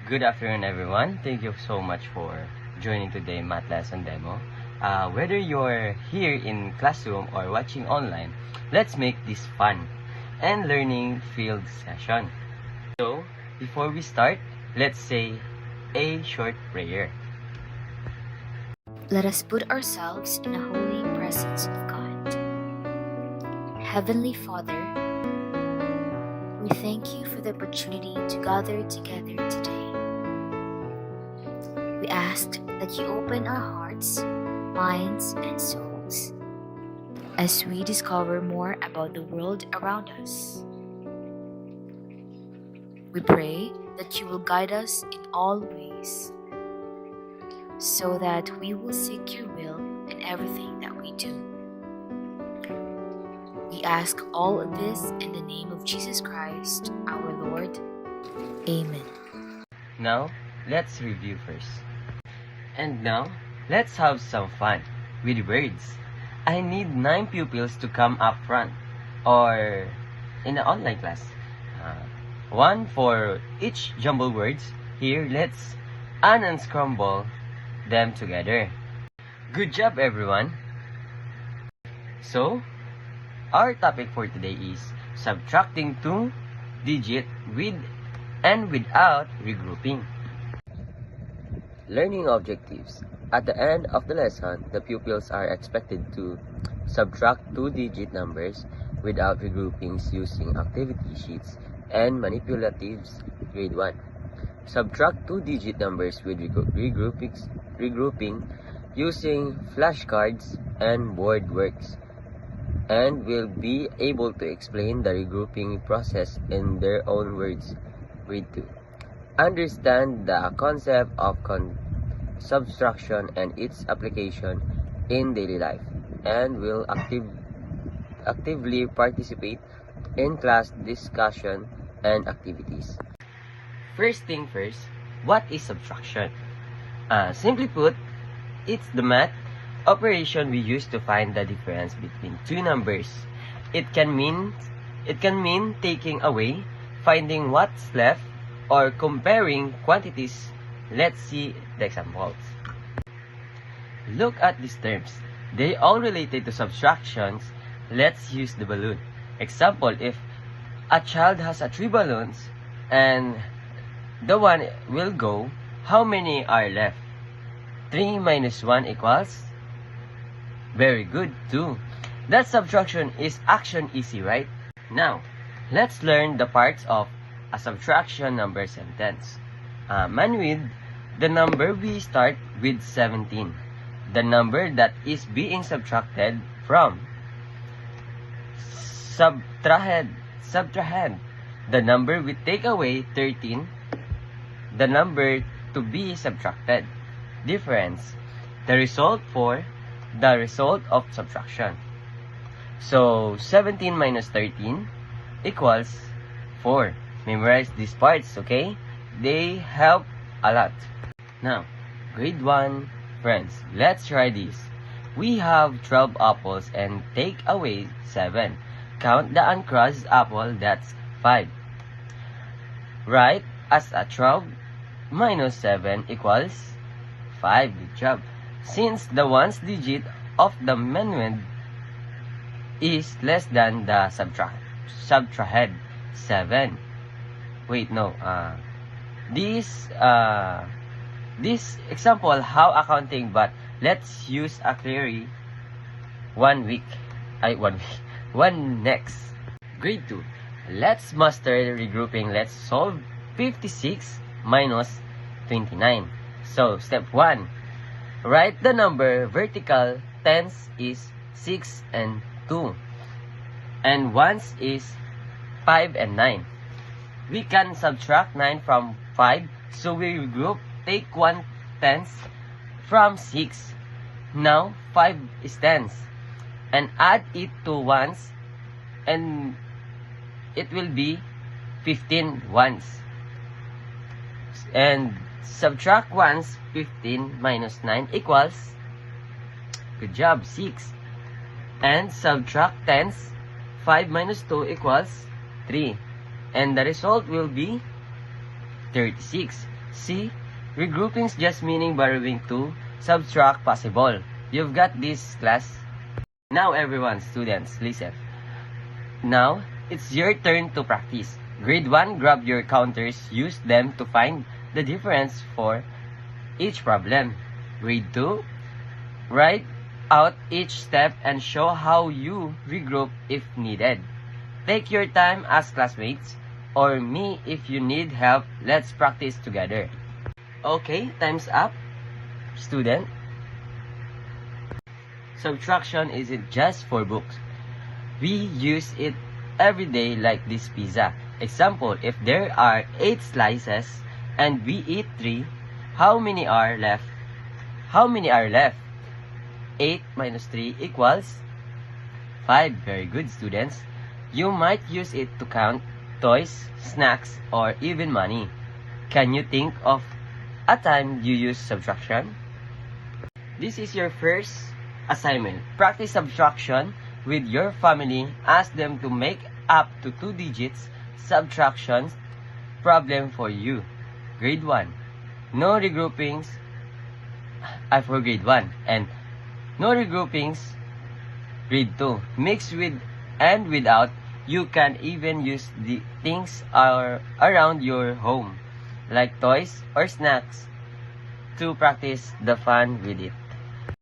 Good afternoon, everyone. Thank you so much for joining today math lesson demo. Whether you're here in classroom or watching online, let's make this fun and learning field session. So, before we start, let's say a short prayer. Let us put ourselves in a holy presence of God. Heavenly Father, we thank you for the opportunity to gather together today. We ask that you open our hearts, minds, and souls as we discover more about the world around us. We pray that you will guide us in all ways, so that we will seek your will in everything that we do. We ask all of this in the name of Jesus Christ, our Lord. Amen. Now, let's review first. And now, let's have some fun with words. I need 9 pupils to come up front, or in the online class. One for each jumble words. Here, let's unscramble them together. Good job, everyone! So, our topic for today is subtracting 2 digits with and without regrouping. Learning objectives. At the end of the lesson, the pupils are expected to subtract 2-digit numbers without regroupings using activity sheets and manipulatives. Grade 1. Subtract 2-digit numbers with regrouping using flashcards and board works, and will be able to explain the regrouping process in their own words. Grade 2. Understand the concept of subtraction and its application in daily life, and will actively participate in class discussion and activities. First thing first, what is subtraction? Simply put, it's the math operation we use to find the difference between two numbers. It can mean taking away, finding what's left, or comparing quantities. Let's see the examples. Look at these terms. They all related to subtractions. Let's use the balloon. Example, if a child has 3 balloons and the one will go, how many are left? 3 minus 1 equals? Very good, 2. That subtraction is action easy, right? Now, let's learn the parts of a subtraction number sentence. With the number, we start with 17. The number that is being subtracted from. Subtrahed. The number we take away, 13. The number to be subtracted. Difference. The result of subtraction. So, 17 minus 13 equals 4. Memorize these parts, okay? They help a lot. Now, grade 1 friends, let's try this. We have 12 apples and take away 7. Count the uncrushed apple, that's 5. Write as a 12 minus 7 equals 5. Good job. Since the ones digit of the manuend is less than the subtrahed 7. Wait, no. This example how accounting, but let's use a query 1 next. Grade 2. Let's master regrouping. Let's solve 56 minus 29. So, step 1. Write the number vertical. Tens is 6 and 2. And ones is 5 and 9. We can subtract 9 from 5, so we regroup, take 1 tenth from 6. Now, 5 is tens. And add it to ones, and it will be 15 ones. And subtract ones, 15 minus 9 equals, good job, 6. And subtract tens, 5 minus 2 equals 3. And the result will be 36. See, regrouping's just meaning borrowing to subtract possible. You've got this, class. Now everyone, students, listen. Now, it's your turn to practice. Grade 1, grab your counters, use them to find the difference for each problem. Grade 2, write out each step and show how you regroup if needed. Take your time as classmates, or me if you need help. Let's practice together. Okay, time's up. Student, subtraction isn't just for books. We use it every day like this pizza. Example, if there are 8 slices and we eat 3, how many are left? How many are left? 8 minus 3 equals 5. Very good, students. You might use it to count toys, snacks, or even money. Can you think of a time you use subtraction? This is your first assignment. Practice subtraction with your family. Ask them to make up to 2 digits subtractions problem for you. Grade 1. No regroupings. For grade 1. And no regroupings. Grade 2. Mix with and without. You can even use the things around your home, like toys or snacks, to practice the fun with it.